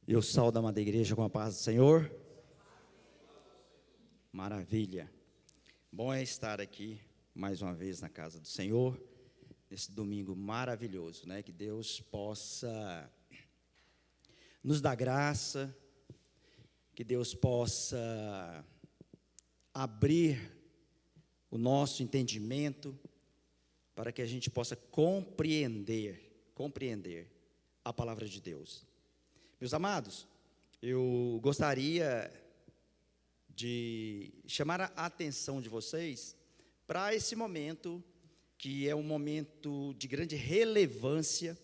Eu saúdo a amada igreja com a paz do Senhor. Maravilha. Bom é estar aqui mais uma vez na casa do Senhor, nesse domingo maravilhoso, né? Que Deus possa nos dar graça, que Deus possa abrir o nosso entendimento para que a gente possa compreender a palavra de Deus. Meus amados, eu gostaria de chamar a atenção de vocês para esse momento, que é um momento de grande relevância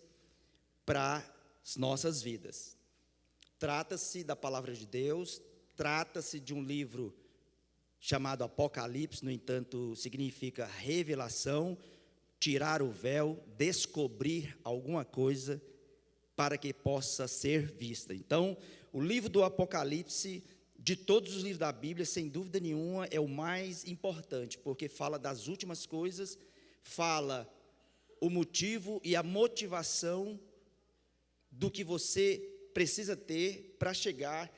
para as nossas vidas. Trata-se da palavra de Deus, trata-se de um livro chamado Apocalipse, no entanto, significa revelação, tirar o véu, descobrir alguma coisa para que possa ser vista. Então, o livro do Apocalipse, de todos os livros da Bíblia, sem dúvida nenhuma, é o mais importante, porque fala das últimas coisas, fala o motivo e a motivação do que você precisa ter para chegar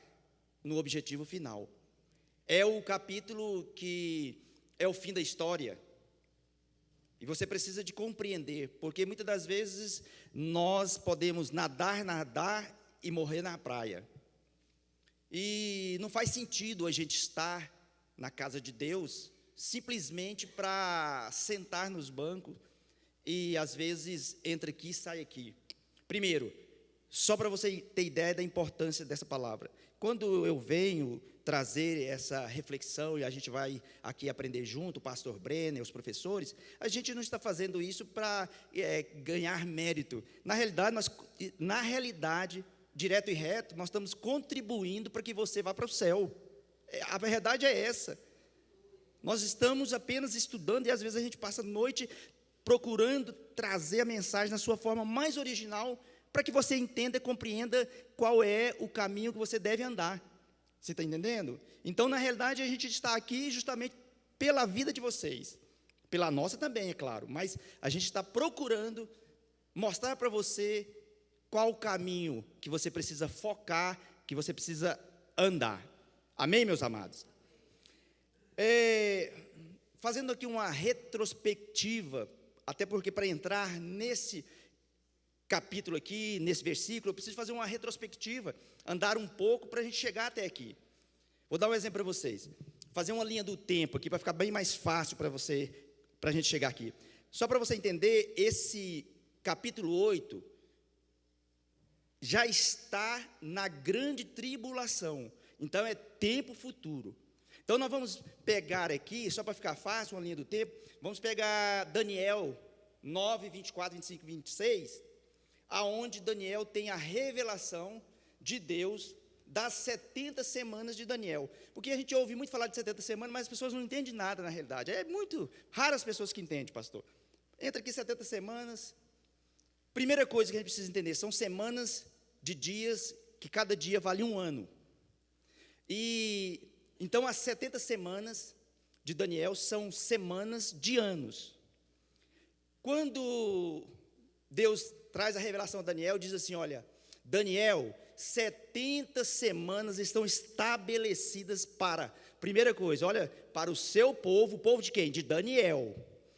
no objetivo final. É o capítulo que é o fim da história. E você precisa de compreender, porque muitas das vezes nós podemos nadar e morrer na praia. E não faz sentido a gente estar na casa de Deus simplesmente para sentar nos bancos e às vezes entra aqui e sai aqui. Primeiro, só para você ter ideia da importância dessa palavra, quando eu venho trazer essa reflexão, e a gente vai aqui aprender junto, o pastor Brenner, os professores, a gente não está fazendo isso para ganhar mérito. Na realidade, direto e reto, nós estamos contribuindo para que você vá para o céu. A verdade é essa. Nós estamos apenas estudando, e às vezes a gente passa a noite procurando trazer a mensagem na sua forma mais original, para que você entenda e compreenda qual é o caminho que você deve andar. Você está entendendo? Então, na realidade, a gente está aqui justamente pela vida de vocês. Pela nossa também, é claro. Mas a gente está procurando mostrar para você qual o caminho que você precisa focar, que você precisa andar. Amém, meus amados? Fazendo aqui uma retrospectiva, até porque para entrar nesse capítulo aqui, nesse versículo, eu preciso fazer uma retrospectiva, andar um pouco para a gente chegar até aqui. Vou dar um exemplo para vocês, fazer uma linha do tempo aqui, para ficar bem mais fácil para a gente chegar aqui. Só para você entender, esse capítulo 8 já está na grande tribulação, então é tempo futuro. Então nós vamos pegar aqui, só para ficar fácil, uma linha do tempo, vamos pegar Daniel 9, 24, 25 e 26, aonde Daniel tem a revelação de Deus das 70 semanas de Daniel. Porque a gente ouve muito falar de 70 semanas, mas as pessoas não entendem nada na realidade. É muito raro as pessoas que entendem, pastor. Entra aqui 70 semanas. Primeira coisa que a gente precisa entender, são semanas de dias que cada dia vale um ano. E então as 70 semanas de Daniel são semanas de anos. Quando Deus traz a revelação a Daniel, diz assim, olha, Daniel, 70 semanas estão estabelecidas para, primeira coisa, olha, para o seu povo, o povo de quem? De Daniel,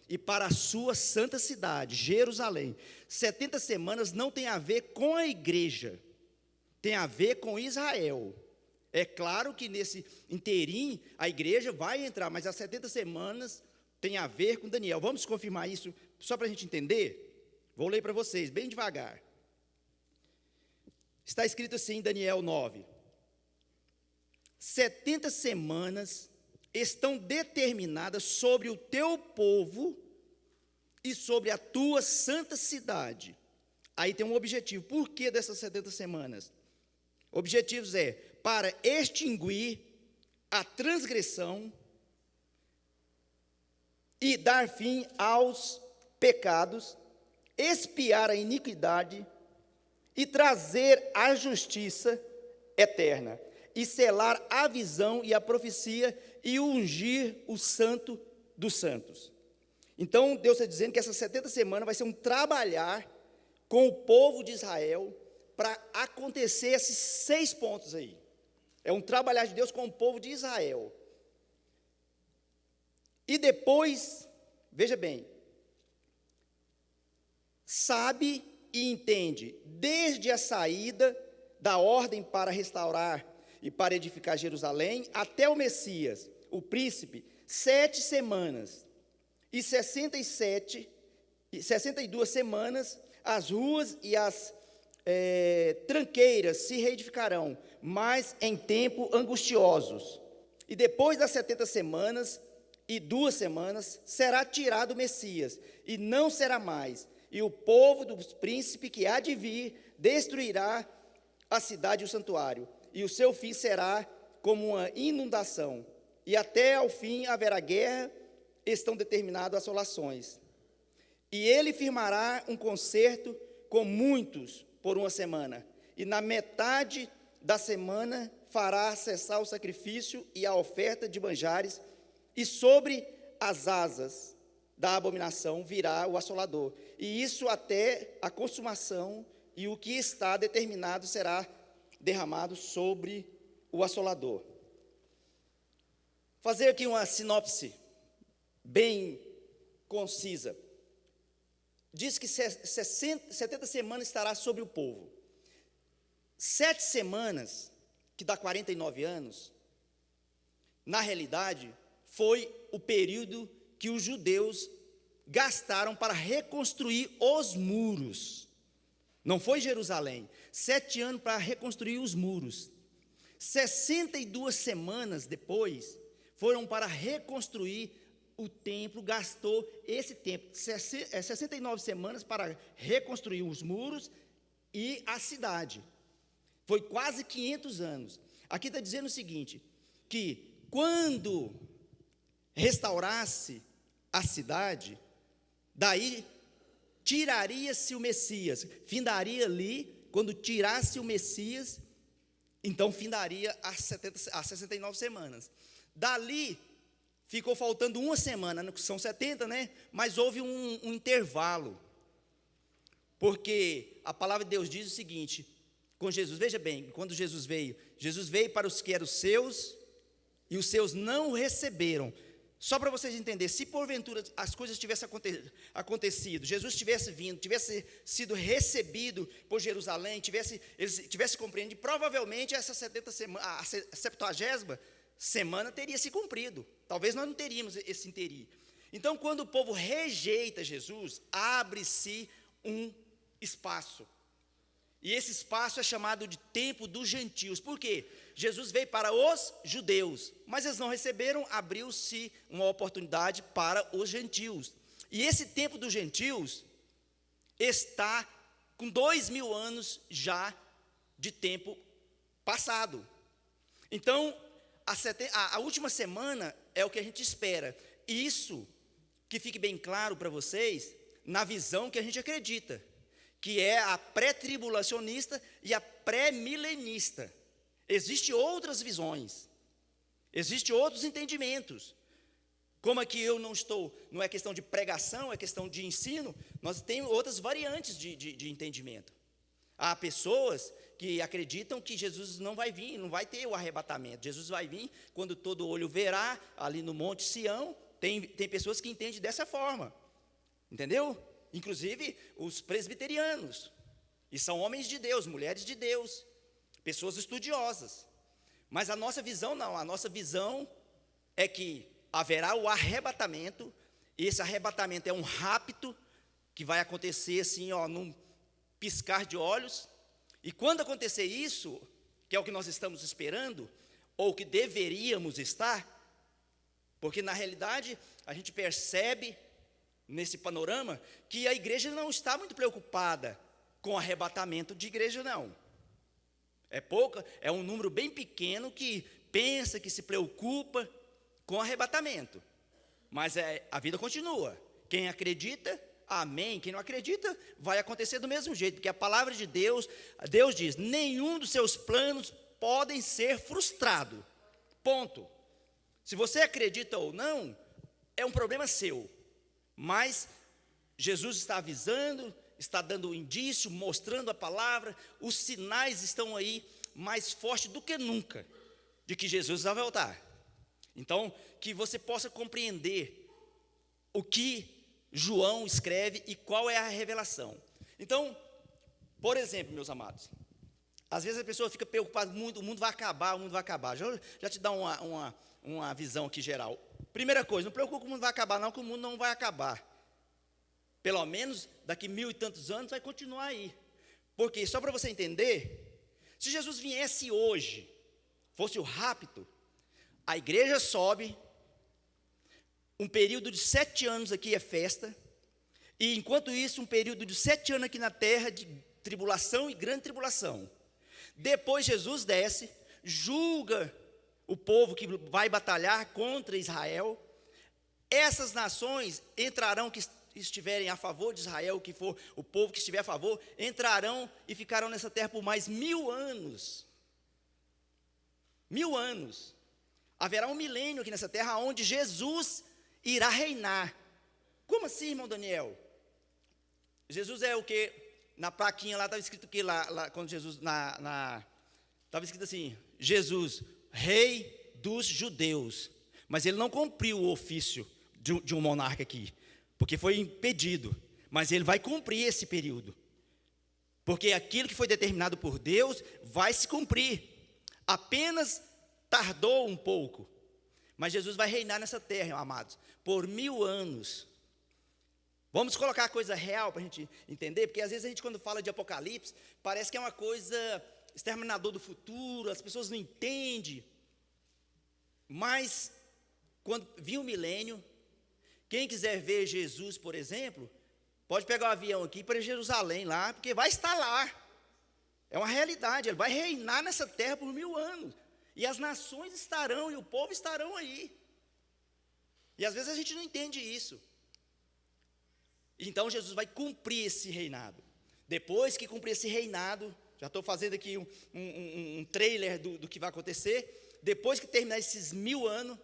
e para a sua santa cidade, Jerusalém. 70 semanas não tem a ver com a igreja, tem a ver com Israel. É claro que nesse inteirinho a igreja vai entrar, mas as 70 semanas tem a ver com Daniel. Vamos confirmar isso, só para a gente entender? Vou ler para vocês, bem devagar. Está escrito assim em Daniel 9. 70 semanas estão determinadas sobre o teu povo e sobre a tua santa cidade. Aí tem um objetivo. Por que dessas 70 semanas? Objetivos é para extinguir a transgressão e dar fim aos pecados, expiar a iniquidade e trazer a justiça eterna, e selar a visão e a profecia e ungir o santo dos santos. Então, Deus está dizendo que essas 70 semanas vai ser um trabalhar com o povo de Israel para acontecer esses 6 pontos aí. É um trabalhar de Deus com o povo de Israel. E depois, veja bem, sabe e entende, desde a saída da ordem para restaurar e para edificar Jerusalém, até o Messias, o príncipe, 7 semanas e 62 semanas, as ruas e as tranqueiras se reedificarão, mas em tempo angustiosos. E depois das 70 semanas e 2 semanas, será tirado o Messias, e não será mais. E o povo dos príncipes que há de vir destruirá a cidade e o santuário, e o seu fim será como uma inundação. E até ao fim haverá guerra, estão determinadas assolações. E ele firmará um concerto com muitos por 1 semana, e na metade da semana fará cessar o sacrifício e a oferta de manjares, e sobre as asas da abominação virá o assolador, e isso até a consumação, e o que está determinado será derramado sobre o assolador. Fazer aqui uma sinopse bem concisa. Diz que 70 semanas estará sobre o povo. 7 semanas, que dá 49 anos, na realidade, foi o período que os judeus gastaram para reconstruir os muros. Não foi Jerusalém. 7 anos para reconstruir os muros. 62 semanas depois, foram para reconstruir o templo, gastou esse tempo, 69 semanas para reconstruir os muros e a cidade. Foi quase 500 anos. Aqui está dizendo o seguinte, que quando restaurasse a cidade, daí tiraria-se o Messias, findaria ali, quando tirasse o Messias, então findaria as 69 semanas. Dali, ficou faltando 1 semana, são 70, né? Mas houve um intervalo, porque a palavra de Deus diz o seguinte, com Jesus, veja bem, quando Jesus veio para os que eram seus, e os seus não o receberam. Só para vocês entenderem, se porventura as coisas tivessem acontecido, Jesus tivesse vindo, tivesse sido recebido por Jerusalém, eles tivessem compreendido, provavelmente essa 70ª semana teria se cumprido. Talvez nós não teríamos esse interim. Então, quando o povo rejeita Jesus, abre-se um espaço. E esse espaço é chamado de tempo dos gentios. Por quê? Jesus veio para os judeus, mas eles não receberam, abriu-se uma oportunidade para os gentios. E esse tempo dos gentios está com 2000 anos já de tempo passado. Então, a última semana é o que a gente espera. Isso, que fique bem claro para vocês, na visão que a gente acredita, que é a pré-tribulacionista e a pré-milenista. Existem outras visões, existem outros entendimentos. Como aqui eu não é questão de pregação, é questão de ensino, nós temos outras variantes de entendimento. Há pessoas que acreditam que Jesus não vai vir, não vai ter o arrebatamento. Jesus vai vir quando todo olho verá, ali no Monte Sião. Tem pessoas que entendem dessa forma, entendeu? Inclusive os presbiterianos, e são homens de Deus, mulheres de Deus, pessoas estudiosas. Mas a nossa visão não, a nossa visão é que haverá o arrebatamento, e esse arrebatamento é um rapto, que vai acontecer assim, num piscar de olhos, e quando acontecer isso, que é o que nós estamos esperando, ou que deveríamos estar, porque na realidade a gente percebe nesse panorama que a igreja não está muito preocupada com o arrebatamento de igreja, não. É um número bem pequeno que pensa, que se preocupa com o arrebatamento. Mas a vida continua. Quem acredita, amém. Quem não acredita, vai acontecer do mesmo jeito, porque a palavra de Deus diz, nenhum dos seus planos podem ser frustrados. Ponto. Se você acredita ou não, é um problema seu. Mas Jesus está avisando está dando indício, mostrando a palavra, os sinais estão aí mais fortes do que nunca, de que Jesus vai voltar. Então, que você possa compreender o que João escreve e qual é a revelação. Então, por exemplo, meus amados, às vezes a pessoa fica preocupada, o mundo vai acabar, o mundo vai acabar. Já te dá uma visão aqui geral. Primeira coisa, não preocupe que o mundo vai acabar não, que o mundo não vai acabar. Pelo menos daqui 1000 e tantos anos vai continuar aí. Porque, só para você entender, se Jesus viesse hoje, fosse o rapto, a igreja sobe, um período de 7 anos aqui é festa, e enquanto isso, um período de 7 anos aqui na terra de tribulação e grande tribulação. Depois Jesus desce, julga o povo que vai batalhar contra Israel. Essas nações entrarão, que estiverem a favor de Israel, que for o povo que estiver a favor, entrarão e ficarão nessa terra por mais 1000 anos. 1000 anos. Haverá um milênio aqui nessa terra, onde Jesus irá reinar. Como assim, irmão Daniel? Jesus é o que? Na plaquinha lá estava escrito o que? Lá quando Jesus, estava escrito assim, Jesus, rei dos judeus. Mas ele não cumpriu o ofício de um monarca aqui, porque foi impedido. Mas ele vai cumprir esse período. Porque aquilo que foi determinado por Deus vai se cumprir. Apenas tardou um pouco. Mas Jesus vai reinar nessa terra, amados, por 1000 anos. Vamos colocar a coisa real para a gente entender, porque às vezes a gente, quando fala de Apocalipse, parece que é uma coisa exterminador do futuro, as pessoas não entendem. Mas, quando vir o milênio, quem quiser ver Jesus, por exemplo, pode pegar o avião aqui para Jerusalém lá, porque vai estar lá. É uma realidade, ele vai reinar nessa terra por 1000 anos. E as nações estarão, e o povo estarão aí. E às vezes a gente não entende isso. Então Jesus vai cumprir esse reinado. Depois que cumprir esse reinado, já estou fazendo aqui um trailer do que vai acontecer. Depois que terminar esses 1000 anos,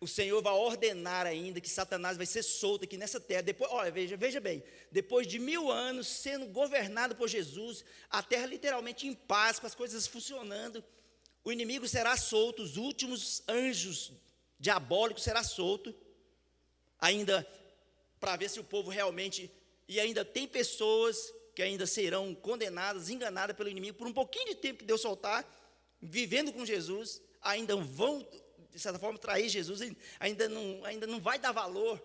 o Senhor vai ordenar ainda que Satanás vai ser solto aqui nessa terra. Depois, olha, veja bem, depois de 1000 anos sendo governado por Jesus, a terra literalmente em paz, com as coisas funcionando, o inimigo será solto, os últimos anjos diabólicos serão soltos, ainda para ver se o povo realmente, e ainda tem pessoas que ainda serão condenadas, enganadas pelo inimigo, por um pouquinho de tempo que Deus soltar, vivendo com Jesus, ainda vão, de certa forma, trair Jesus, ainda não vai dar valor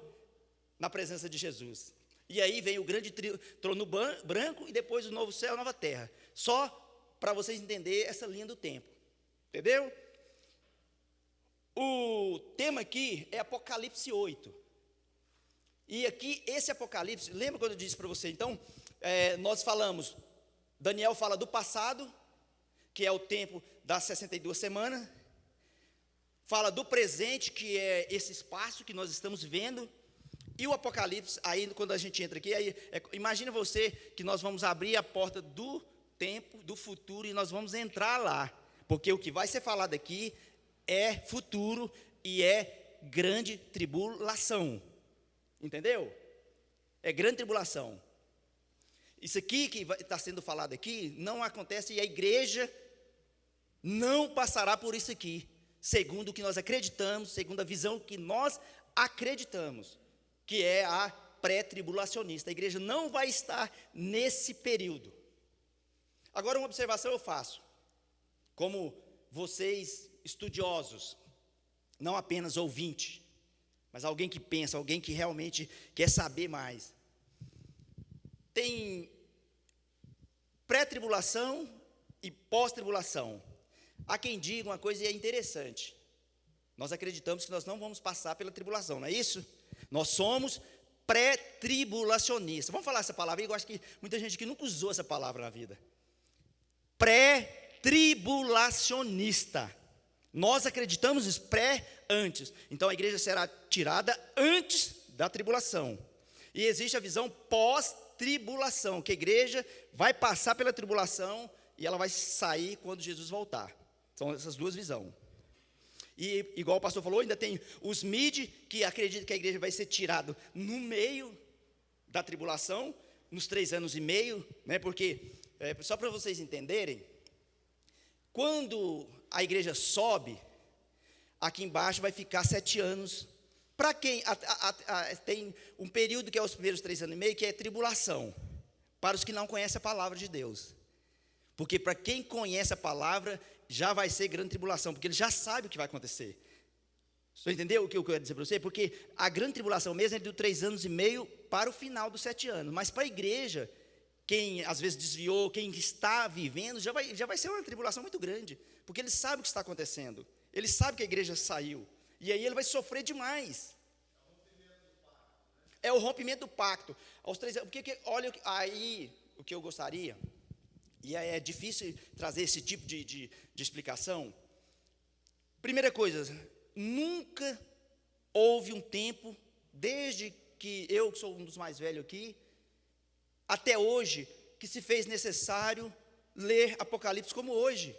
na presença de Jesus. E aí vem o grande trono branco, e depois o novo céu e a nova terra. Só para vocês entenderem essa linha do tempo. Entendeu? O tema aqui é Apocalipse 8. E aqui, esse Apocalipse, lembra quando eu disse para você? Então, nós falamos, Daniel fala do passado, que é o tempo das 62 semanas. Fala do presente, que é esse espaço que nós estamos vendo. E o Apocalipse, aí quando a gente entra aqui, imagina você que nós vamos abrir a porta do tempo, do futuro, e nós vamos entrar lá. Porque o que vai ser falado aqui é futuro e é grande tribulação. Entendeu? É grande tribulação. Isso aqui que está sendo falado aqui não acontece, e a igreja não passará por isso aqui, segundo o que nós acreditamos, segundo a visão que nós acreditamos, que é a pré-tribulacionista. A igreja não vai estar nesse período. Agora, uma observação eu faço, como vocês estudiosos, não apenas ouvintes, mas alguém que pensa, alguém que realmente quer saber mais. Tem pré-tribulação e pós-tribulação. Há quem diga uma coisa e é interessante. Nós acreditamos que nós não vamos passar pela tribulação, não é isso? Nós somos pré-tribulacionistas. Vamos falar essa palavra, eu acho que muita gente que nunca usou essa palavra na vida. Pré-tribulacionista. Nós acreditamos isso antes. Então a igreja será tirada antes da tribulação. E existe a visão pós-tribulação, que a igreja vai passar pela tribulação e ela vai sair quando Jesus voltar. São essas duas visões. E igual o pastor falou, ainda tem os mid, que acreditam que a igreja vai ser tirada no meio da tribulação, nos 3 anos e meio, né? Porque, só para vocês entenderem, quando a igreja sobe, aqui embaixo vai ficar 7 anos. Para quem tem um período que é os primeiros 3 anos e meio, que é tribulação, para os que não conhecem a palavra de Deus. Porque para quem conhece a palavra, já vai ser grande tribulação, porque ele já sabe o que vai acontecer. Você entendeu o que eu quero dizer para você? Porque a grande tribulação mesmo é de 3 anos e meio para o final dos 7 anos. Mas para a igreja, quem às vezes desviou, quem está vivendo, já vai ser uma tribulação muito grande. Porque ele sabe o que está acontecendo. Ele sabe que a igreja saiu. E aí ele vai sofrer demais. É o rompimento do pacto. Aos 3 anos. Porque, olha, aí o que eu gostaria, e é difícil trazer esse tipo de explicação. Primeira coisa, nunca houve um tempo, desde que eu sou um dos mais velhos aqui, até hoje, que se fez necessário ler Apocalipse como hoje.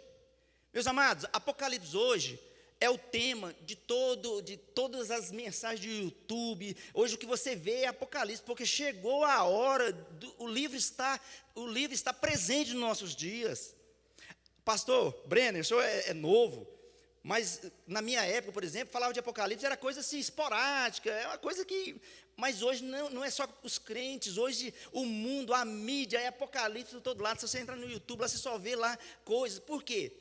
Meus amados, Apocalipse hoje é o tema de todas as mensagens de YouTube. Hoje o que você vê é Apocalipse, porque chegou a hora, o livro está presente nos nossos dias. Pastor Brenner, o senhor é novo, mas na minha época, por exemplo, falava de Apocalipse, era coisa assim, esporádica, é uma coisa que... Mas hoje não é só os crentes, hoje o mundo, a mídia, é Apocalipse de todo lado. Se você entrar no YouTube, lá você só vê lá coisas. Por quê?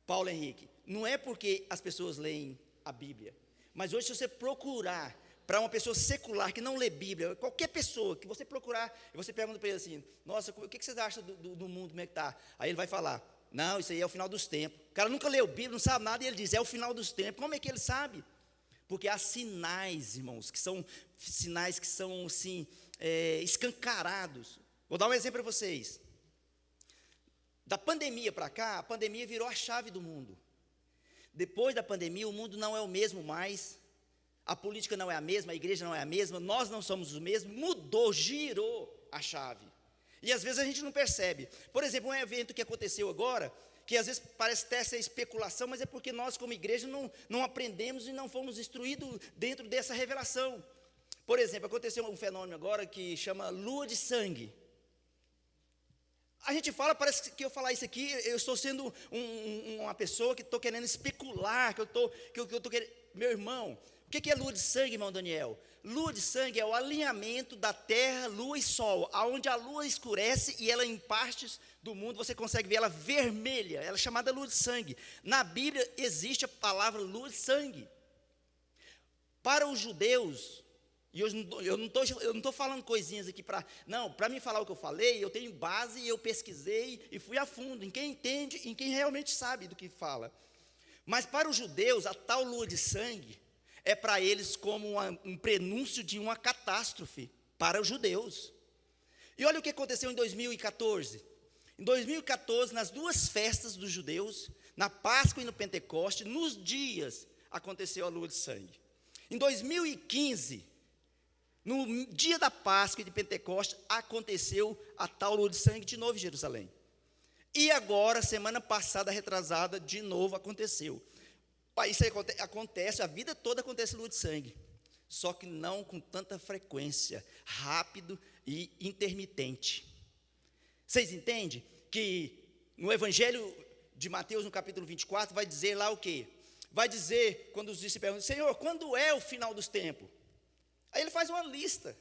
Paulo Henrique, não é porque as pessoas leem a Bíblia, mas hoje se você procurar para uma pessoa secular que não lê Bíblia, qualquer pessoa que você procurar, e você pergunta para ele assim, nossa, o que vocês acham do mundo, como é que está? Aí ele vai falar, não, isso aí é o final dos tempos. O cara nunca leu Bíblia, não sabe nada, e ele diz, é o final dos tempos. Como é que ele sabe? Porque há sinais, irmãos, que são sinais que são assim, escancarados. Vou dar um exemplo para vocês. Da pandemia para cá, a pandemia virou a chave do mundo. Depois da pandemia, o mundo não é o mesmo mais, a política não é a mesma, a igreja não é a mesma, nós não somos os mesmos, mudou, girou a chave. E às vezes a gente não percebe. Por exemplo, um evento que aconteceu agora, que às vezes parece até ser especulação, mas é porque nós como igreja não aprendemos e não fomos instruídos dentro dessa revelação. Por exemplo, aconteceu um fenômeno agora que chama lua de sangue. A gente fala, parece que eu falar isso aqui, eu estou sendo uma pessoa que estou querendo especular, que eu estou querendo... Meu irmão, o que é lua de sangue, irmão Daniel? Lua de sangue é o alinhamento da terra, lua e sol, aonde a lua escurece e ela em partes do mundo, você consegue ver ela vermelha, ela é chamada lua de sangue. Na Bíblia existe a palavra lua de sangue. Para os judeus... E eu não estou falando coisinhas aqui para me falar o que eu falei, eu tenho base, eu pesquisei e fui a fundo, em quem entende, em quem realmente sabe do que fala. Mas para os judeus, a tal lua de sangue é para eles como um prenúncio de uma catástrofe, para os judeus. E olha o que aconteceu em 2014. Em 2014, nas 2 festas dos judeus, na Páscoa e no Pentecoste, nos dias, aconteceu a lua de sangue. Em 2015... no dia da Páscoa e de Pentecoste, aconteceu a tal lua de sangue de novo em Jerusalém. E agora, semana passada, retrasada, de novo aconteceu. Isso acontece, a vida toda acontece lua de sangue. Só que não com tanta frequência, rápido e intermitente. Vocês entendem que no Evangelho de Mateus, no capítulo 24, vai dizer lá o quê? Vai dizer, quando os discípulos perguntam, Senhor, quando é o final dos tempos? Aí ele faz uma lista.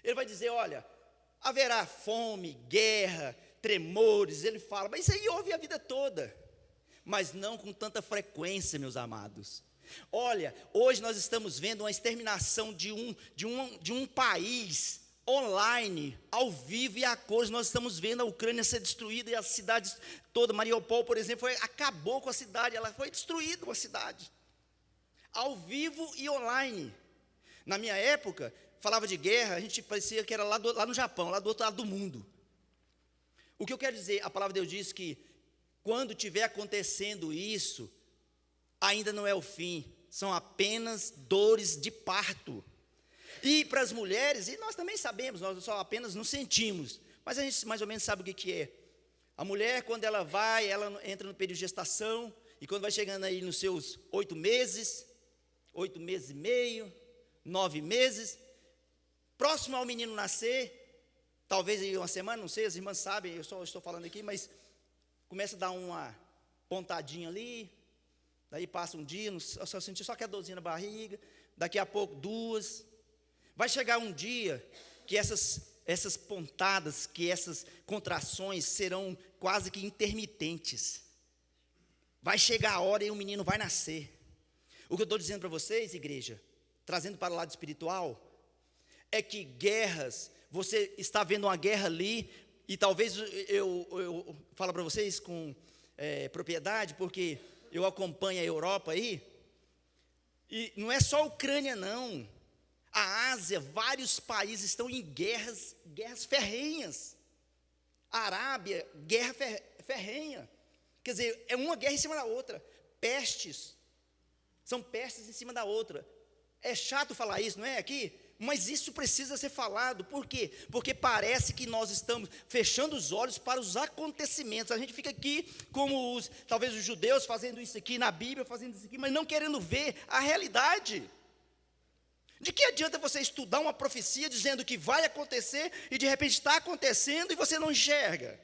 Ele vai dizer, olha, haverá fome, guerra, tremores. Ele fala, mas isso aí houve a vida toda. Mas não com tanta frequência, meus amados. Olha, hoje nós estamos vendo uma exterminação de um país online, ao vivo e a cores. Nós estamos vendo a Ucrânia ser destruída e a cidade toda, Mariupol, por exemplo, acabou com a cidade, ela foi destruída, uma cidade. Ao vivo e online. Na minha época, falava de guerra, a gente parecia que era lá no Japão, lá do outro lado do mundo. O que eu quero dizer, a palavra de Deus diz que quando estiver acontecendo isso, ainda não é o fim, são apenas dores de parto. E para as mulheres, e nós também sabemos, nós só apenas não sentimos, mas a gente mais ou menos sabe o que é. A mulher, quando ela entra no período de gestação, e quando vai chegando aí nos seus 8 meses e meio, 9 meses, próximo ao menino nascer, talvez em uma semana, não sei, as irmãs sabem, eu só estou falando aqui, mas começa a dar uma pontadinha ali, daí passa um dia, eu só senti só que a dorzinha na barriga, daqui a pouco 2, vai chegar um dia que essas pontadas, que essas contrações serão quase que intermitentes, vai chegar a hora e o menino vai nascer. O que eu estou dizendo para vocês, igreja, trazendo para o lado espiritual, é que guerras, você está vendo uma guerra ali, e talvez eu falo para vocês com propriedade, porque eu acompanho a Europa aí, e não é só a Ucrânia não, a Ásia, vários países estão em guerras ferrenhas, a Arábia, guerra ferrenha, quer dizer, é uma guerra em cima da outra, pestes, são pestes em cima da outra, é chato falar isso, não é aqui? Mas isso precisa ser falado, por quê? Porque parece que nós estamos fechando os olhos para os acontecimentos, a gente fica aqui como talvez os judeus fazendo isso aqui na Bíblia, fazendo isso aqui, mas não querendo ver a realidade. De que adianta você estudar uma profecia dizendo que vai acontecer e de repente está acontecendo e você não enxerga?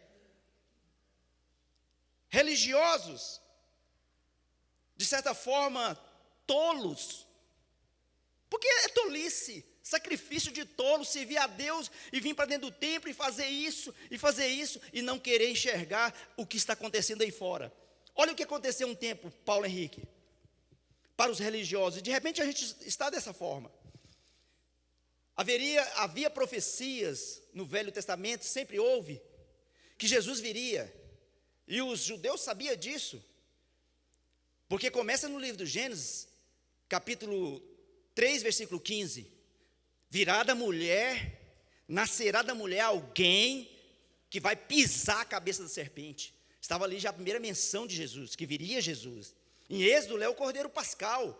Religiosos, de certa forma, tolos, porque é tolice, sacrifício de tolo, servir a Deus e vir para dentro do templo e fazer isso e não querer enxergar o que está acontecendo aí fora. Olha o que aconteceu um tempo, Paulo Henrique, para os religiosos, e de repente a gente está dessa forma. Havia profecias no Velho Testamento, sempre houve, que Jesus viria, e os judeus sabiam disso, porque começa no livro do Gênesis, capítulo 3, versículo 15, nascerá da mulher alguém que vai pisar a cabeça da serpente. Estava ali já a primeira menção de Jesus, que viria Jesus. Em Êxodo é o Cordeiro Pascal,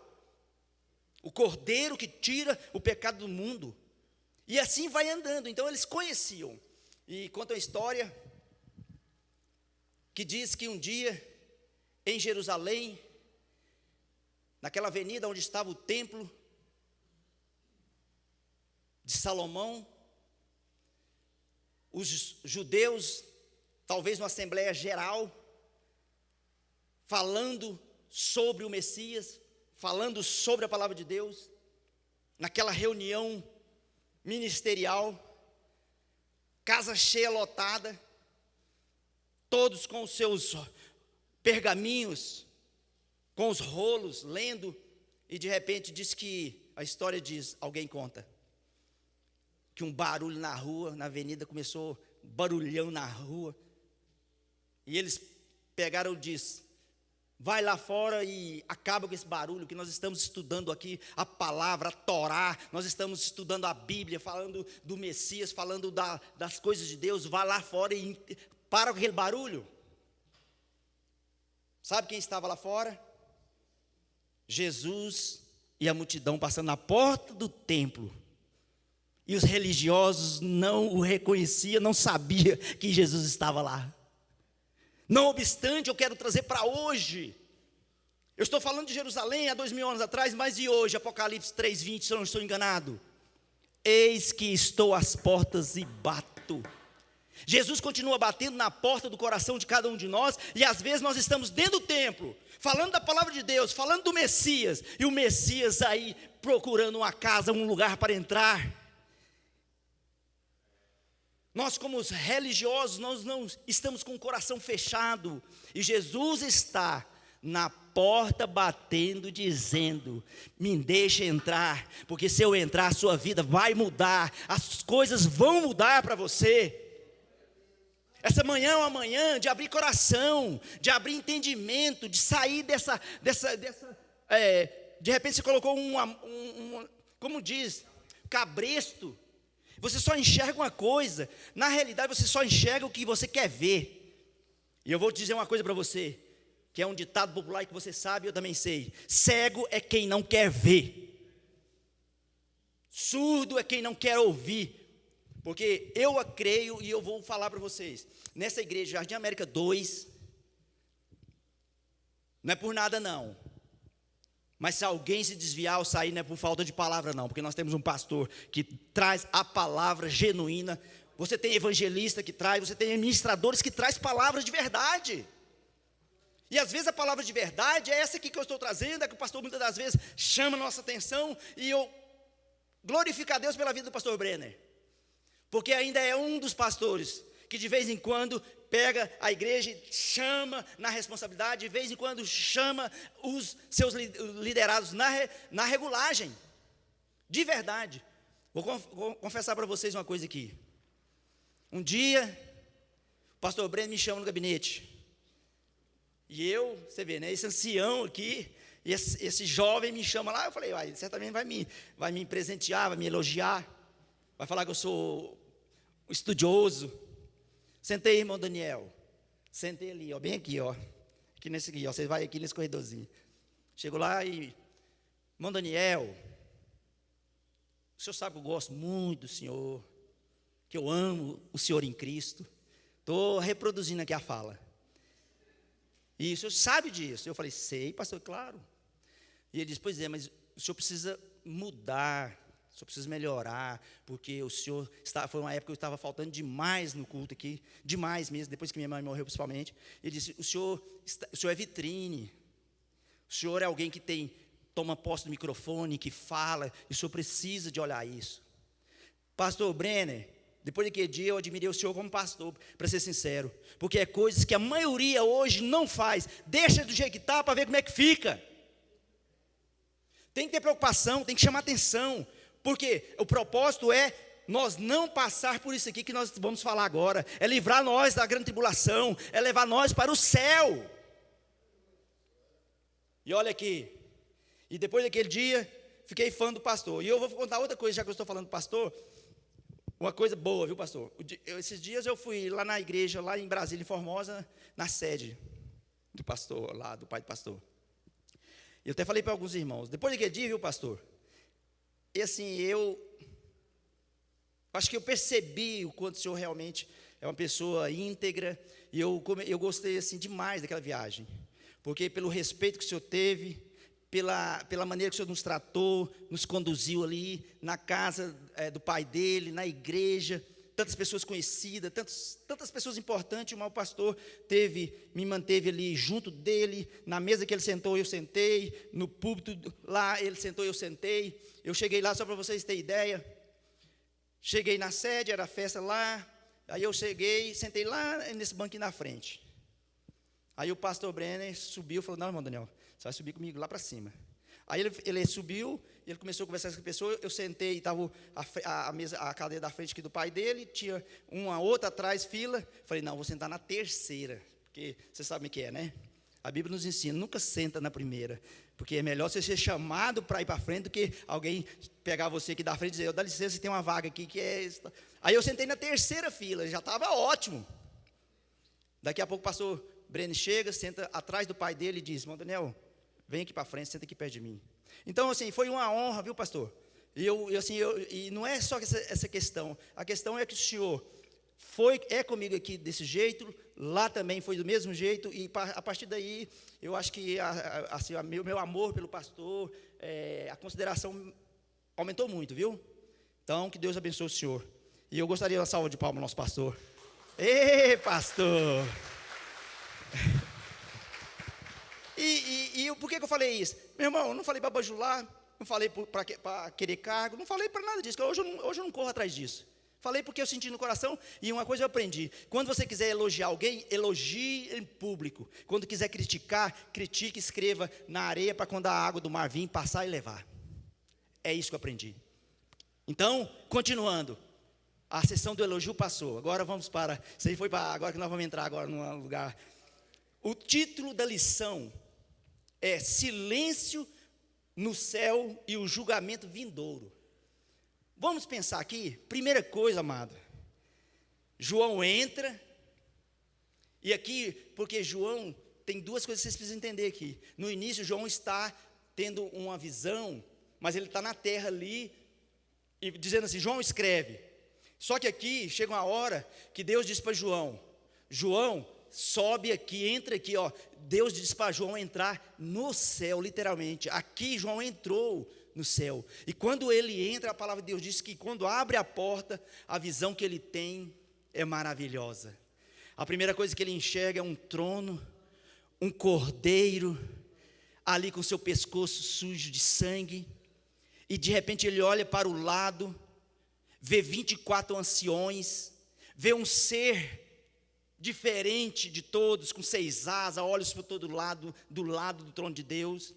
o Cordeiro que tira o pecado do mundo. E assim vai andando, então eles conheciam. E conta uma história que diz que um dia, em Jerusalém, naquela avenida onde estava o templo de Salomão, os judeus, talvez numa assembleia geral, falando sobre o Messias, falando sobre a palavra de Deus, naquela reunião ministerial, casa cheia, lotada, todos com os seus pergaminhos, com os rolos, lendo, e de repente diz que, a história diz, alguém conta, que um barulho na rua, na avenida, começou barulhão na rua, e eles pegaram e disse, vai lá fora e acaba com esse barulho, que nós estamos estudando aqui a palavra, a Torá, nós estamos estudando a Bíblia, falando do Messias, falando das coisas de Deus, vai lá fora e para com aquele barulho. Sabe quem estava lá fora? Jesus e a multidão passando na porta do templo, e os religiosos não o reconheciam, não sabiam que Jesus estava lá. Não obstante, eu quero trazer para hoje, eu estou falando de Jerusalém há 2000 anos atrás, mas e hoje, Apocalipse 3:20, se eu não estou enganado, eis que estou às portas e bato. Jesus continua batendo na porta do coração de cada um de nós, e às vezes nós estamos dentro do templo, falando da palavra de Deus, falando do Messias, e o Messias aí procurando uma casa, um lugar para entrar. Nós, como os religiosos, nós não estamos com o coração fechado, e Jesus está na porta batendo, dizendo, me deixa entrar, porque se eu entrar, a sua vida vai mudar, as coisas vão mudar para você. Essa manhã é uma manhã de abrir coração, de abrir entendimento, de sair dessa de repente você colocou como diz, cabresto. Você só enxerga uma coisa, na realidade você só enxerga o que você quer ver. E eu vou te dizer uma coisa para você, que é um ditado popular que você sabe, eu também sei. Cego é quem não quer ver. Surdo é quem não quer ouvir. Porque eu creio, e eu vou falar para vocês, nessa igreja, Jardim América 2, não é por nada não, Mas se alguém se desviar ou sair, não é por falta de palavra não, porque nós temos um pastor que traz a palavra genuína. Você tem evangelista que traz, você tem ministradores que traz palavras de verdade. E às vezes a palavra de verdade é essa aqui que eu estou trazendo, é que o pastor muitas das vezes chama a nossa atenção, e eu glorifico a Deus pela vida do pastor Brenner, porque ainda é um dos pastores que de vez em quando pega a igreja e chama na responsabilidade, de vez em quando chama os seus liderados na regulagem, de verdade. Vou confessar para vocês uma coisa aqui. Um dia, o pastor Brenner me chama no gabinete, e eu, você vê, né, esse ancião aqui, esse jovem me chama lá, eu falei, certamente vai me presentear, vai me elogiar, vai falar que eu sou estudioso. Sentei, irmão Daniel, sentei ali, ó, bem aqui, ó, aqui nesse aqui, ó, você vai aqui nesse corredorzinho. Chego lá e, irmão Daniel, o senhor sabe que eu gosto muito do senhor, que eu amo o senhor em Cristo. Estou reproduzindo aqui a fala. E o senhor sabe disso? Eu falei, sei, pastor, claro. E ele disse, pois é, mas o senhor precisa mudar, o senhor precisa melhorar, porque o senhor, foi uma época que eu estava faltando demais no culto aqui, demais mesmo, depois que minha mãe morreu principalmente. Ele disse, o senhor é vitrine, o senhor é alguém que toma posse do microfone, que fala, e o senhor precisa de olhar isso. Pastor Brenner, depois daquele dia eu admirei o senhor como pastor, para ser sincero, porque é coisas que a maioria hoje não faz, deixa do jeito que está para ver como é que fica. Tem que ter preocupação, tem que chamar atenção, porque o propósito é nós não passar por isso aqui que nós vamos falar agora, é livrar nós da grande tribulação, é levar nós para o céu. E olha aqui, e depois daquele dia, fiquei fã do pastor, e eu vou contar outra coisa, já que eu estou falando do pastor, uma coisa boa, viu, pastor? Esses dias eu fui lá na igreja, lá em Brasília, em Formosa, na sede do pastor, lá do pai do pastor. Eu até falei para alguns irmãos, depois daquele dia, viu, pastor? E assim, eu acho que eu percebi o quanto o senhor realmente é uma pessoa íntegra, e eu gostei assim demais daquela viagem, porque pelo respeito que o senhor teve, pela maneira que o senhor nos tratou, nos conduziu ali na casa do pai dele, na igreja, tantas pessoas conhecidas, tantas pessoas importantes. O meu pastor me manteve ali junto dele, na mesa que ele sentou, eu sentei, no púlpito lá ele sentou, eu sentei. Eu cheguei lá, só para vocês terem ideia, cheguei na sede, era festa lá, aí eu cheguei, sentei lá nesse banquinho na frente. Aí o pastor Brenner subiu e falou, não, irmão Daniel, você vai subir comigo lá para cima. Aí ele subiu, ele começou a conversar com a pessoa, eu sentei, estava a cadeira da frente aqui do pai dele, tinha uma outra atrás, fila, falei, não, vou sentar na terceira, porque você sabe o que é, né? A Bíblia nos ensina, nunca senta na primeira, porque é melhor você ser chamado para ir para frente do que alguém pegar você aqui da frente e dizer, dá licença, tem uma vaga aqui que é esta. Aí eu sentei na terceira fila, já estava ótimo. Daqui a pouco o pastor Brenner chega, senta atrás do pai dele e diz, irmão Daniel, vem aqui para frente, senta aqui perto de mim. Então, assim, foi uma honra, viu, pastor? E não é só essa questão, a questão é que o senhor é comigo aqui desse jeito, lá também foi do mesmo jeito, e a partir daí, eu acho que assim, meu amor pelo pastor, a consideração aumentou muito, viu? Então, que Deus abençoe o senhor. E eu gostaria de uma salva de palmas ao nosso pastor. Ê, pastor! E por que eu falei isso? Meu irmão, eu não falei para bajular, não falei para querer cargo, não falei para nada disso, hoje eu não corro atrás disso. Falei porque eu senti no coração, e uma coisa eu aprendi, quando você quiser elogiar alguém, elogie em público. Quando quiser criticar, critique, escreva na areia, para quando a água do mar vir, passar e levar. É isso que eu aprendi. Então, continuando, a sessão do elogio passou, agora vamos para, isso aí foi para, agora que nós vamos entrar agora num lugar. O título da lição é Silêncio no Céu e o Julgamento Vindouro. Vamos pensar aqui, primeira coisa, amado, João entra, e aqui, porque João, tem duas coisas que vocês precisam entender aqui. No início, João está tendo uma visão, mas ele está na terra ali, e dizendo assim, João escreve. Só que aqui, chega uma hora, que Deus diz para João, sobe aqui, entra aqui, ó. Deus diz para João entrar no céu, literalmente. Aqui João entrou no céu. E quando ele entra, a palavra de Deus diz que quando abre a porta, a visão que ele tem é maravilhosa. A primeira coisa que ele enxerga é um trono, um cordeiro, ali com seu pescoço sujo de sangue. E de repente ele olha para o lado, vê 24 anciões, vê um ser diferente de todos, com 6 asas, olhos por todo lado, do lado do trono de Deus.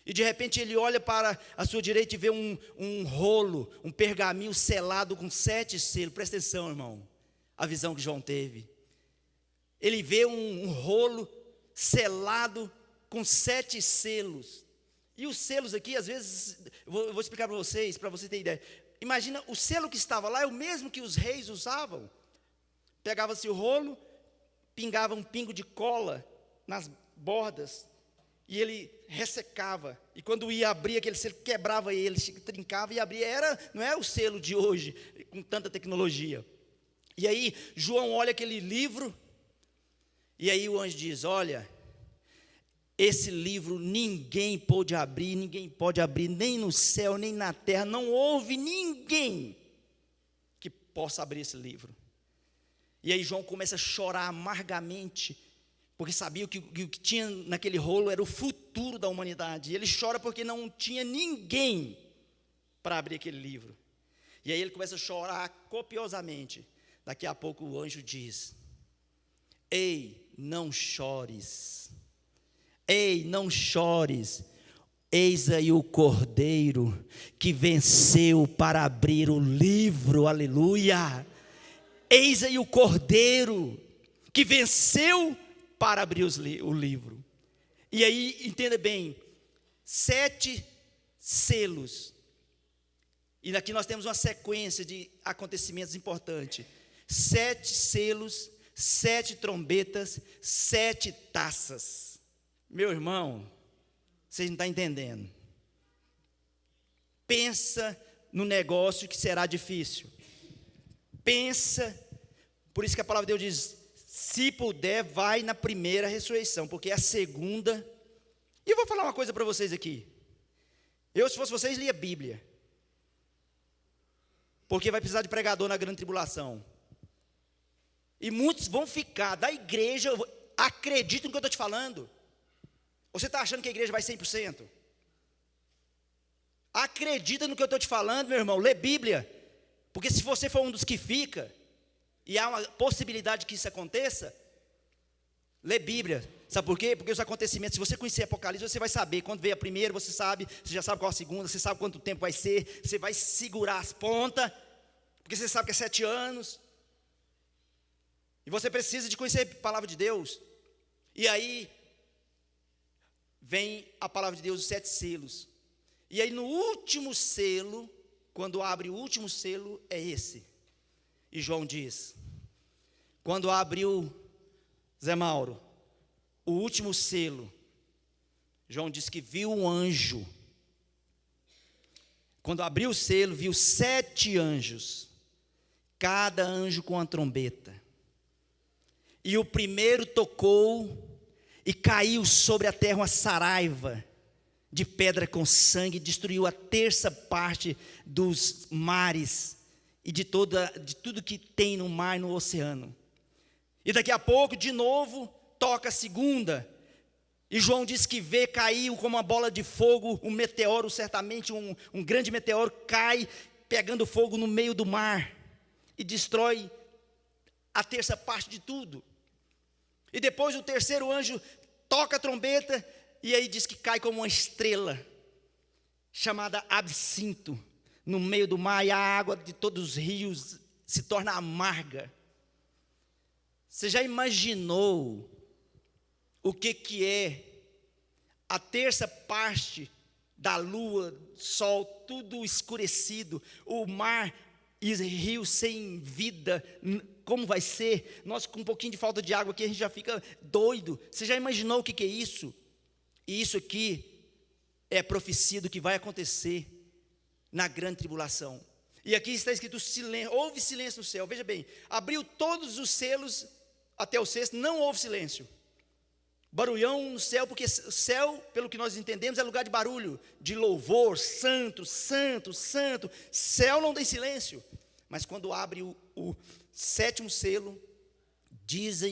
E de repente ele olha para a sua direita e vê um rolo, um pergaminho selado com 7 selos. Presta atenção, irmão, a visão que João teve. Ele vê um rolo selado com 7 selos. E os selos aqui, às vezes, eu vou explicar para você ter ideia. Imagina, o selo que estava lá é o mesmo que os reis usavam. Pegava-se o rolo, pingava um pingo de cola nas bordas, e ele ressecava. E quando ia abrir aquele selo, quebrava ele, trincava e abria. Não é o selo de hoje, com tanta tecnologia. E aí, João olha aquele livro, e aí o anjo diz: olha, esse livro ninguém pode abrir, nem no céu, nem na terra. Não houve ninguém que possa abrir esse livro. E aí João começa a chorar amargamente, porque sabia que o que tinha naquele rolo era o futuro da humanidade. E ele chora porque não tinha ninguém para abrir aquele livro. E aí ele começa a chorar copiosamente. Daqui a pouco o anjo diz: ei, não chores. Ei, não chores. Eis aí o cordeiro que venceu para abrir o livro. Aleluia. Eis aí o cordeiro que venceu para abrir o livro. E aí, entenda bem, 7 selos. E aqui nós temos uma sequência de acontecimentos importantes. 7 selos, 7 trombetas, 7 taças. Meu irmão, vocês não estão entendendo. Pensa no negócio que será difícil. Pensa, por isso que a palavra de Deus diz: se puder, vai na primeira ressurreição, porque é a segunda. E eu vou falar uma coisa para vocês aqui. Eu, se fosse vocês, lia a Bíblia, porque vai precisar de pregador na grande tribulação. E muitos vão ficar da igreja. Acredita no que eu estou te falando? Você está achando que a igreja vai 100%? Acredita no que eu estou te falando, meu irmão. Lê Bíblia. Porque se você for um dos que fica, e há uma possibilidade que isso aconteça, lê Bíblia. Sabe por quê? Porque os acontecimentos, se você conhecer Apocalipse, você vai saber. Quando veio a primeira, você já sabe qual a segunda, você sabe quanto tempo vai ser, você vai segurar as pontas, porque você sabe que é 7 anos. E você precisa de conhecer a palavra de Deus. E aí, vem a palavra de Deus, os 7 selos. E aí no último selo, quando abre o último selo, é esse. E João diz, quando abriu, Zé Mauro, o último selo, João diz que viu um anjo. Quando abriu o selo, viu 7 anjos, cada anjo com uma trombeta. E o primeiro tocou, e caiu sobre a terra uma saraiva de pedra com sangue, destruiu a 1/3 parte dos mares e de tudo que tem no mar e no oceano. E daqui a pouco, de novo, toca a segunda. E João diz que vê, caiu como uma bola de fogo, um meteoro, certamente um grande meteoro, cai pegando fogo no meio do mar e destrói a 1/3 parte de tudo. E depois o terceiro anjo toca a trombeta, e aí diz que cai como uma estrela, chamada absinto, no meio do mar, e a água de todos os rios se torna amarga. Você já imaginou o que é a 1/3 parte da lua, sol, tudo escurecido, o mar e rios sem vida? Como vai ser? Nós com um pouquinho de falta de água aqui, a gente já fica doido. Você já imaginou o que é isso? E isso aqui é a profecia do que vai acontecer na grande tribulação. E aqui está escrito silêncio, houve silêncio no céu. Veja bem, abriu todos os selos, até o sexto, não houve silêncio. Barulhão no céu, porque o céu, pelo que nós entendemos, é lugar de barulho, de louvor, santo, santo, santo. Céu não tem silêncio. Mas quando abre o sétimo selo, diz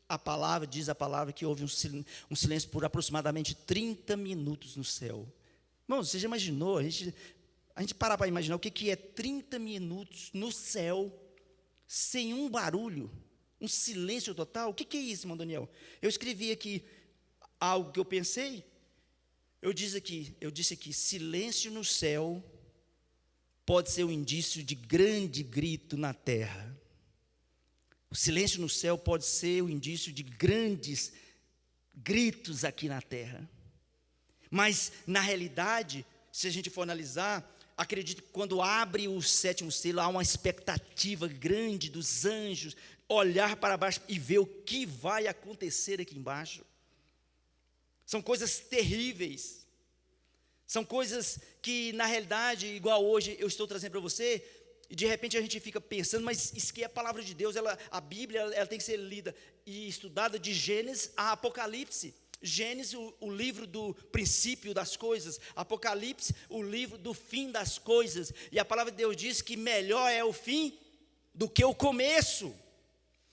a palavra que houve um silêncio por aproximadamente 30 minutos no céu. Irmão, você já imaginou? A gente para para imaginar o que é 30 minutos no céu, sem um barulho, um silêncio total. O que é isso, irmão Daniel? Eu escrevi aqui algo que eu pensei. Eu disse aqui, silêncio no céu pode ser um indício de grande grito na terra. O silêncio no céu pode ser um indício de grandes gritos aqui na terra. Mas, na realidade, se a gente for analisar, acredito que quando abre o sétimo selo, há uma expectativa grande dos anjos, olhar para baixo e ver o que vai acontecer aqui embaixo. São coisas terríveis. São coisas que, na realidade, igual hoje eu estou trazendo para você, e de repente a gente fica pensando, mas isso que é a palavra de Deus, a Bíblia ela tem que ser lida e estudada de Gênesis a Apocalipse. Gênesis, o livro do princípio das coisas. Apocalipse, o livro do fim das coisas. E a palavra de Deus diz que melhor é o fim do que o começo.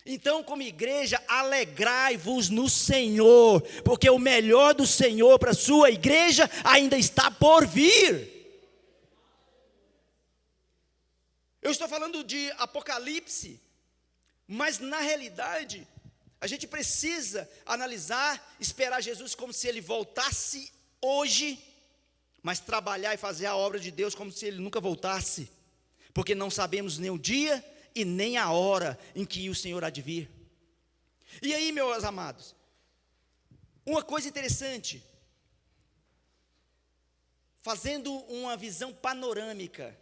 Então, como igreja, alegrai-vos no Senhor, porque o melhor do Senhor para a sua igreja ainda está por vir. Eu estou falando de Apocalipse, mas na realidade, a gente precisa analisar, esperar Jesus como se ele voltasse hoje, mas trabalhar e fazer a obra de Deus como se ele nunca voltasse, porque não sabemos nem o dia e nem a hora em que o Senhor há de vir. E aí, meus amados, uma coisa interessante, fazendo uma visão panorâmica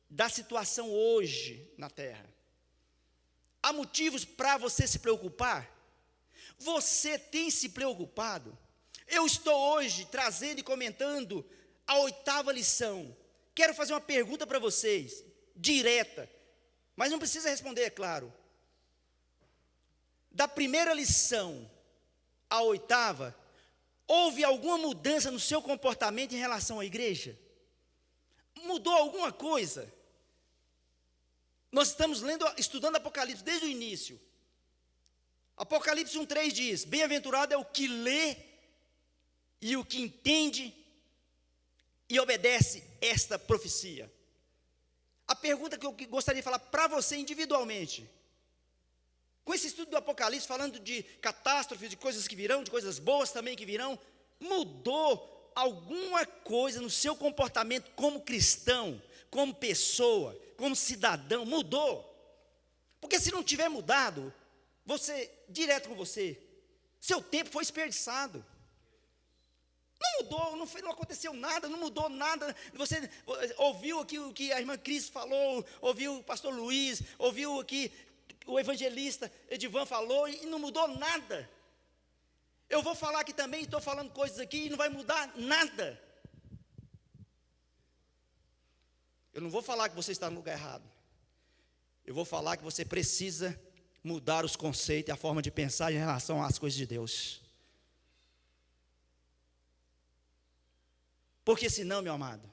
da situação hoje na terra, há motivos para você se preocupar? Você tem se preocupado? Eu estou hoje trazendo e comentando a 8ª lição. Quero fazer uma pergunta para vocês, direta, mas não precisa responder, é claro. Da primeira lição à 8ª, houve alguma mudança no seu comportamento em relação à igreja? Mudou alguma coisa? Nós estamos estudando Apocalipse desde o início. Apocalipse 1:3 diz: bem-aventurado é o que lê e o que entende e obedece esta profecia. A pergunta que eu gostaria de falar para você individualmente, com esse estudo do Apocalipse, falando de catástrofes, de coisas que virão, de coisas boas também que virão, mudou alguma coisa no seu comportamento como cristão, como pessoa, como cidadão? Mudou? Porque se não tiver mudado, direto com você, seu tempo foi desperdiçado. Não mudou, não aconteceu nada, não mudou nada. Você ouviu aqui o que a irmã Cris falou, ouviu o pastor Luiz, ouviu aqui o evangelista Edivan falou, e não mudou nada. Eu vou falar aqui também, estou falando coisas aqui e não vai mudar nada. Eu não vou falar que você está no lugar errado. Eu vou falar que você precisa mudar os conceitos e a forma de pensar em relação às coisas de Deus. Porque senão, meu amado,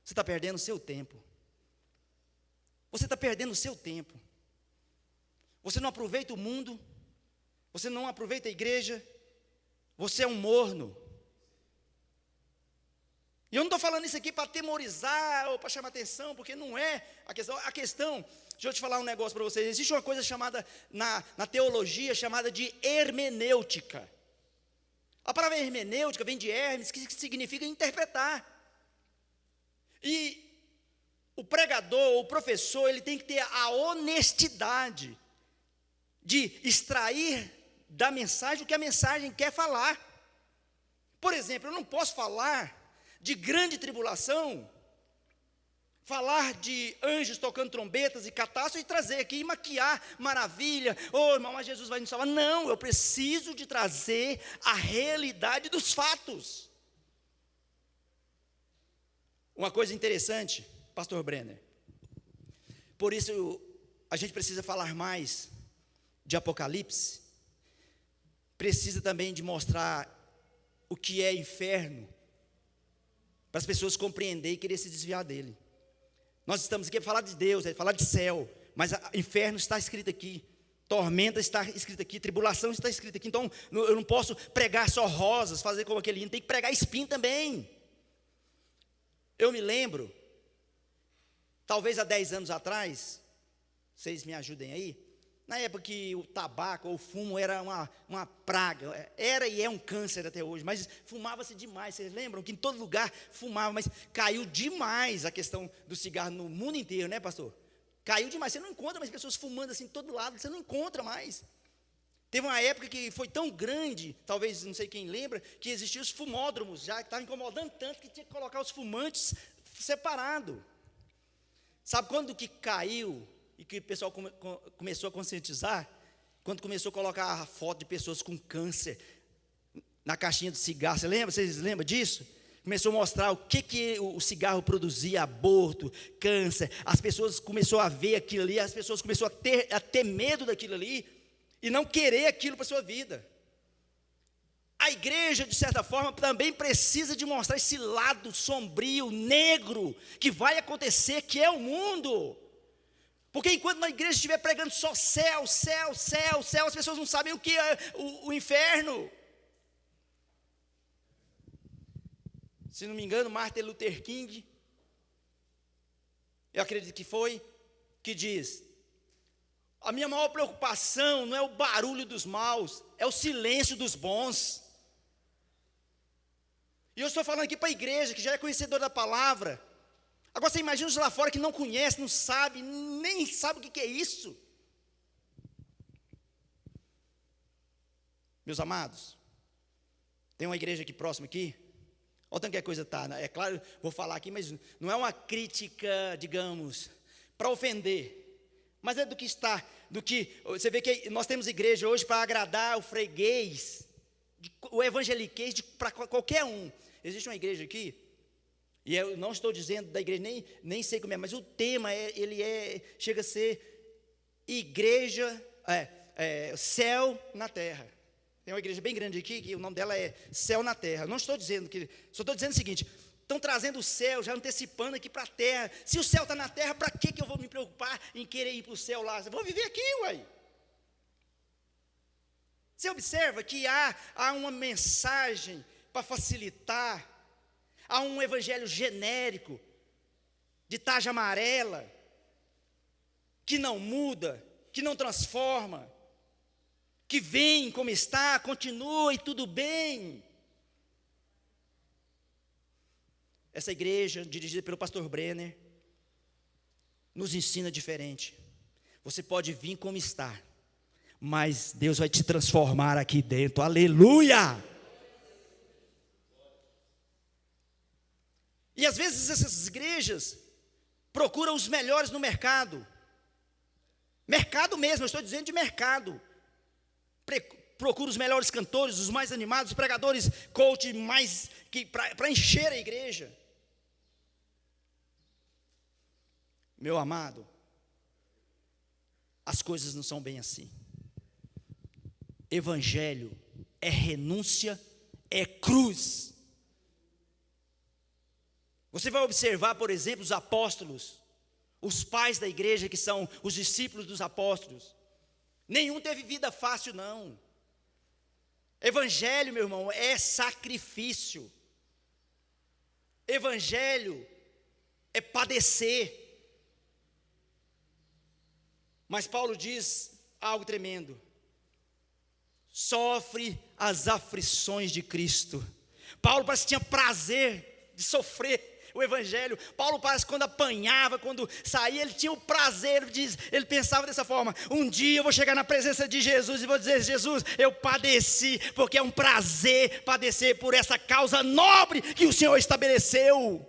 você está perdendo o seu tempo. Você está perdendo o seu tempo. Você não aproveita o mundo. Você não aproveita a igreja. Você é um morno. E eu não estou falando isso aqui para atemorizar ou para chamar atenção, porque não é a questão. A questão, deixa eu te falar um negócio para vocês. Existe uma coisa chamada, na teologia, chamada de hermenêutica. A palavra hermenêutica vem de Hermes, que significa interpretar. E o pregador, o professor, ele tem que ter a honestidade de extrair da mensagem o que a mensagem quer falar. Por exemplo, eu não posso falar de grande tribulação, falar de anjos tocando trombetas e catástrofe e trazer aqui e maquiar maravilha. Irmão, mas Jesus vai nos salvar. Não, eu preciso de trazer a realidade dos fatos. Uma coisa interessante, pastor Brenner, por isso a gente precisa falar mais de Apocalipse precisa também de mostrar o que é inferno, para as pessoas compreenderem e querer se desviar dele. Nós estamos aqui para falar de Deus, falar de céu, mas inferno está escrito aqui, tormenta está escrito aqui, tribulação está escrito aqui. Então eu não posso pregar só rosas, fazer como aquele hino, tem que pregar espinho também. Eu me lembro, talvez há 10 anos atrás, vocês me ajudem aí, na época que o tabaco ou o fumo era uma praga, era e é um câncer até hoje, mas fumava-se demais. Vocês lembram que em todo lugar fumava, mas caiu demais a questão do cigarro no mundo inteiro, né, pastor? Caiu demais, você não encontra mais pessoas fumando assim de todo lado, você não encontra mais. Teve uma época que foi tão grande, talvez, não sei quem lembra, que existiam os fumódromos, já que estavam incomodando tanto que tinha que colocar os fumantes separados. Sabe quando que caiu e que o pessoal começou a conscientizar? Quando começou a colocar a foto de pessoas com câncer na caixinha de cigarro. Vocês lembram disso? Começou a mostrar o que o cigarro produzia: aborto, câncer. As pessoas começaram a ver aquilo ali, as pessoas começaram a ter medo daquilo ali e não querer aquilo para a sua vida. A igreja, de certa forma, também precisa de mostrar esse lado sombrio, negro, que vai acontecer, que é o mundo. Porque enquanto a igreja estiver pregando só céu, céu, céu, céu, as pessoas não sabem o que é o inferno. Se não me engano, Martin Luther King, eu acredito que foi, que diz: a minha maior preocupação não é o barulho dos maus, é o silêncio dos bons. E eu estou falando aqui para a igreja, que já é conhecedora da palavra. Agora você imagina os lá fora que não conhece, não sabe, nem sabe o que é isso. Meus amados, tem uma igreja aqui próxima aqui. Olha tanto que a coisa está, né? É claro, vou falar aqui, mas não é uma crítica, digamos, para ofender, mas é do que está, do que, você vê que nós temos igreja hoje para agradar o freguês, o evangeliquez, para qualquer um. Existe uma igreja aqui, e eu não estou dizendo da igreja, nem sei como é, mas o tema, chega a ser igreja, céu na terra. Tem uma igreja bem grande aqui, que o nome dela é Céu na Terra. Não estou dizendo que, só estou dizendo o seguinte: estão trazendo o céu, já antecipando aqui para a terra. Se o céu está na terra, para que eu vou me preocupar em querer ir para o céu lá? Eu vou viver aqui, uai. Você observa que há uma mensagem para facilitar, há um evangelho genérico, de tarja amarela, que não muda, que não transforma, que vem como está, continua e tudo bem. Essa igreja, dirigida pelo pastor Brenner, nos ensina diferente. Você pode vir como está, mas Deus vai te transformar aqui dentro. Aleluia! E às vezes essas igrejas procuram os melhores no mercado. Mercado mesmo, eu estou dizendo de mercado. Procura os melhores cantores, os mais animados, os pregadores, coach, para encher a igreja. Meu amado, as coisas não são bem assim. Evangelho é renúncia, é cruz. Você vai observar, por exemplo, os apóstolos, os pais da igreja, que são os discípulos dos apóstolos. Nenhum teve vida fácil, não. Evangelho, meu irmão, é sacrifício. Evangelho é padecer. Mas Paulo diz algo tremendo: sofre as aflições de Cristo. Paulo parece que tinha prazer de sofrer o evangelho. Paulo parece que quando apanhava, quando saía, ele tinha o prazer, ele pensava dessa forma: um dia eu vou chegar na presença de Jesus e vou dizer: Jesus, eu padeci, porque é um prazer padecer por essa causa nobre que o Senhor estabeleceu.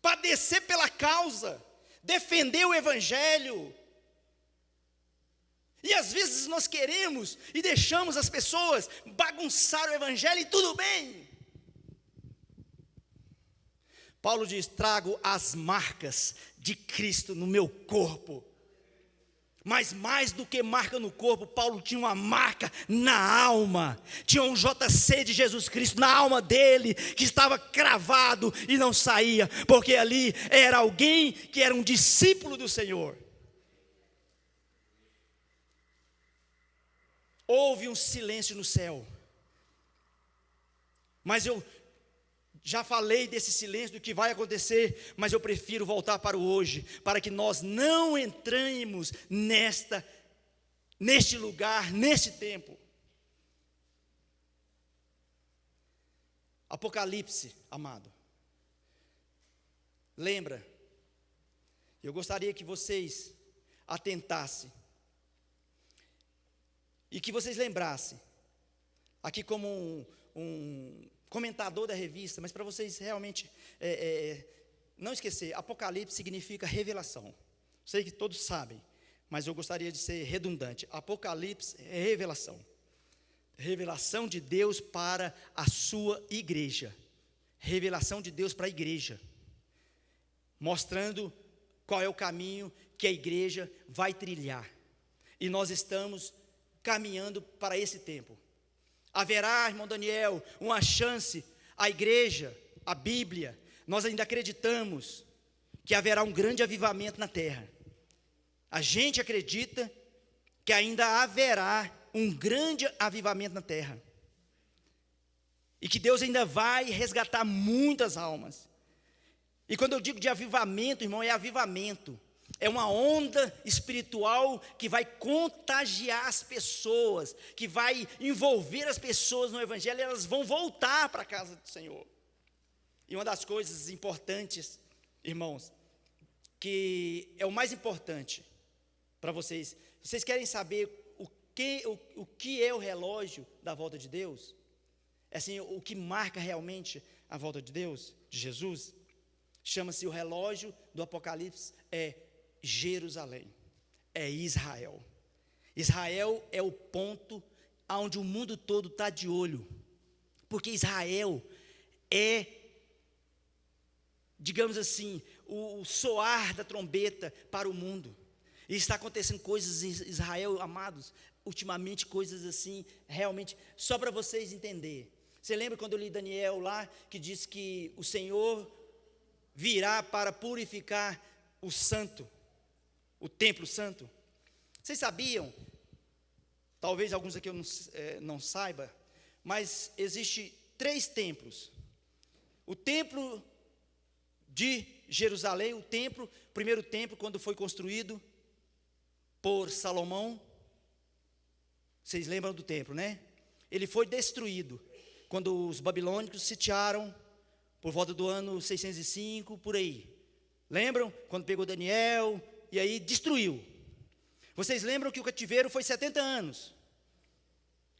Padecer pela causa, defender o evangelho. E às vezes nós queremos e deixamos as pessoas bagunçar o evangelho e tudo bem. Paulo diz: trago as marcas de Cristo no meu corpo. Mas mais do que marca no corpo, Paulo tinha uma marca na alma. Tinha um JC de Jesus Cristo na alma dele, que estava cravado e não saía, porque ali era alguém que era um discípulo do Senhor. Houve um silêncio no céu. Mas eu já falei desse silêncio, do que vai acontecer, mas eu prefiro voltar para o hoje, para que nós não entremos neste lugar, neste tempo. Apocalipse, amado. Lembra? Eu gostaria que vocês atentassem e que vocês lembrassem, aqui como um comentador da revista, mas para vocês realmente não esquecer, Apocalipse significa revelação. Sei que todos sabem, mas eu gostaria de ser redundante. Apocalipse é revelação. Revelação de Deus para a sua igreja. Revelação de Deus para a igreja. Mostrando qual é o caminho que a igreja vai trilhar. E nós estamos caminhando para esse tempo. Haverá, irmão Daniel, uma chance, a igreja, a Bíblia, nós ainda acreditamos que haverá um grande avivamento na terra. A gente acredita que ainda haverá um grande avivamento na terra. E que Deus ainda vai resgatar muitas almas. E quando eu digo de avivamento, irmão, é avivamento. É uma onda espiritual que vai contagiar as pessoas, que vai envolver as pessoas no Evangelho, e elas vão voltar para a casa do Senhor. E uma das coisas importantes, irmãos, que é o mais importante para vocês querem saber o que é o relógio da volta de Deus? Assim, o que marca realmente a volta de Deus, de Jesus? Chama-se o relógio do Apocalipse, Jerusalém, é Israel. Israel é o ponto onde o mundo todo está de olho, porque Israel é, digamos assim, o soar da trombeta para o mundo. E está acontecendo coisas em Israel, amados, ultimamente coisas assim, realmente, só para vocês entenderem. Você lembra quando eu li Daniel lá, que diz que o Senhor virá para purificar o santo, o templo santo? Vocês sabiam, talvez alguns aqui eu não saiba, mas existe 3 templos. O templo de Jerusalém, o primeiro templo, quando foi construído por Salomão, vocês lembram do templo, né? Ele foi destruído quando os babilônicos sitiaram, por volta do ano 605, por aí. Lembram? Quando pegou Daniel, e aí destruiu. Vocês lembram que o cativeiro foi 70 anos.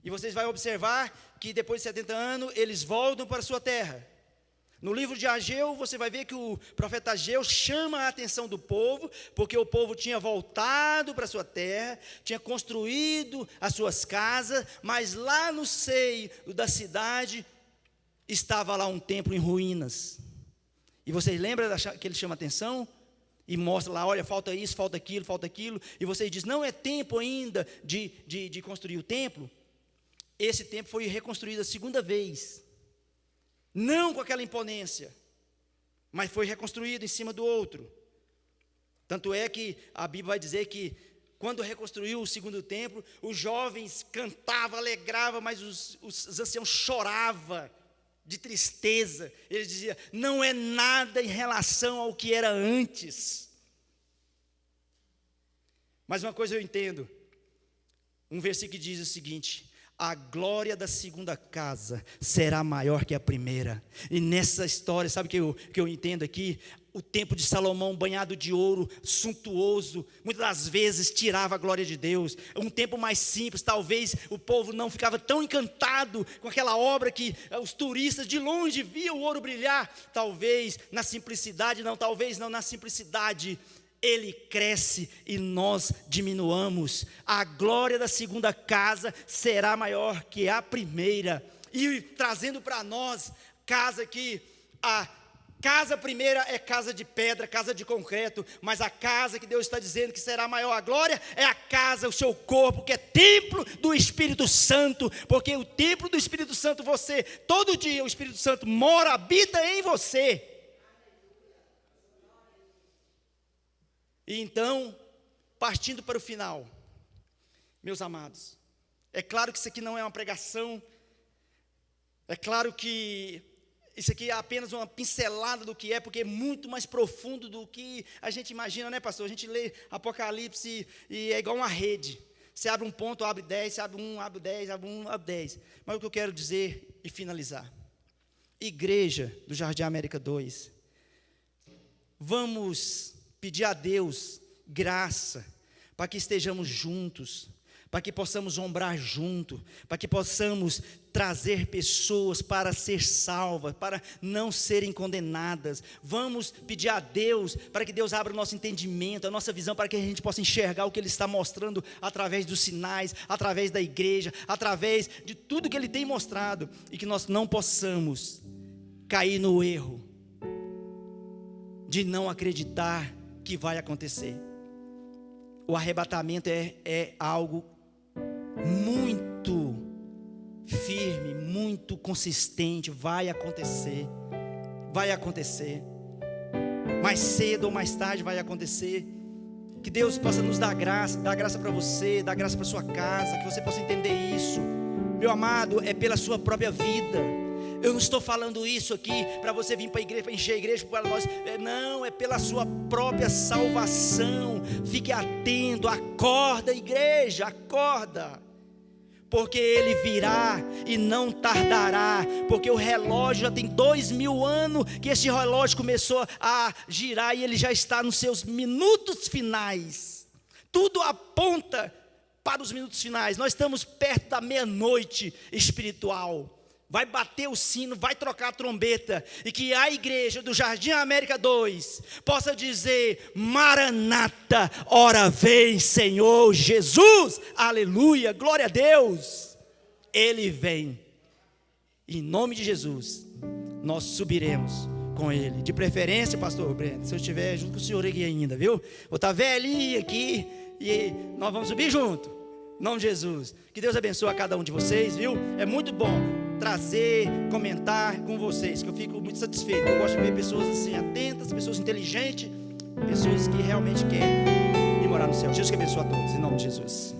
E vocês vão observar que depois de 70 anos, eles voltam para a sua terra. No livro de Ageu, você vai ver que o profeta Ageu chama a atenção do povo, porque o povo tinha voltado para a sua terra, tinha construído as suas casas, mas lá no seio da cidade, estava lá um templo em ruínas. E vocês lembram que ele chama a atenção? E mostra lá, olha, falta isso, falta aquilo, e vocês dizem, não é tempo ainda de construir o templo? Esse templo foi reconstruído a segunda vez, não com aquela imponência, mas foi reconstruído em cima do outro. Tanto é que a Bíblia vai dizer que, quando reconstruiu o segundo templo, os jovens cantavam, alegravam, mas os anciãos choravam de tristeza. Ele dizia, não é nada em relação ao que era antes. Mas uma coisa eu entendo, um versículo que diz o seguinte: a glória da segunda casa será maior que a primeira. E nessa história, sabe o que eu entendo aqui? O templo de Salomão, banhado de ouro, suntuoso, muitas das vezes tirava a glória de Deus. Um templo mais simples, talvez o povo não ficava tão encantado com aquela obra, que os turistas de longe viam o ouro brilhar. Talvez na simplicidade, na simplicidade, ele cresce e nós diminuamos. A glória da segunda casa será maior que a primeira. E trazendo para nós, casa que Casa primeira é casa de pedra, casa de concreto, mas a casa que Deus está dizendo que será maior a glória é a casa, o seu corpo, que é templo do Espírito Santo, porque o templo do Espírito Santo, você, todo dia o Espírito Santo mora, habita em você. E então, partindo para o final, meus amados, é claro que isso aqui não é uma pregação, é claro que isso aqui é apenas uma pincelada do que é, porque é muito mais profundo do que a gente imagina, né, pastor? A gente lê Apocalipse e é igual uma rede. Você abre um ponto, abre 10, você abre um, abre 10, abre um, abre 10. Mas o que eu quero dizer e finalizar. Igreja do Jardim América 2, vamos pedir a Deus graça para que estejamos juntos, para que possamos ombrar junto, para que possamos trazer pessoas para ser salvas, para não serem condenadas. Vamos pedir a Deus para que Deus abra o nosso entendimento, a nossa visão, para que a gente possa enxergar o que Ele está mostrando através dos sinais, através da igreja, através de tudo que Ele tem mostrado, e que nós não possamos cair no erro de não acreditar que vai acontecer. O arrebatamento é algo muito firme, muito consistente. Vai acontecer, mais cedo ou mais tarde vai acontecer. Que Deus possa nos dar graça para você, dar graça para sua casa, que você possa entender isso, meu amado. É pela sua própria vida. Eu não estou falando isso aqui para você vir para a igreja, para encher a igreja para nós. Não, é pela sua própria salvação. Fique atento, acorda, igreja, acorda. Porque Ele virá e não tardará. Porque o relógio já tem 2000 anos que esse relógio começou a girar e ele já está nos seus minutos finais. Tudo aponta para os minutos finais. Nós estamos perto da meia-noite espiritual. Vai bater o sino, vai trocar a trombeta, e que a igreja do Jardim América 2 possa dizer: Maranata, ora vem Senhor Jesus, aleluia, glória a Deus. Ele vem, em nome de Jesus, nós subiremos com Ele, de preferência, pastor Breno, se eu estiver junto com o senhor aqui ainda, viu? Vou estar velhinho aqui, e nós vamos subir junto, em nome de Jesus. Que Deus abençoe a cada um de vocês, viu? É muito bom trazer, comentar com vocês, que eu fico muito satisfeito. Eu gosto de ver pessoas assim atentas, pessoas inteligentes, pessoas que realmente querem ir morar no céu. Jesus que abençoe a todos, em nome de Jesus.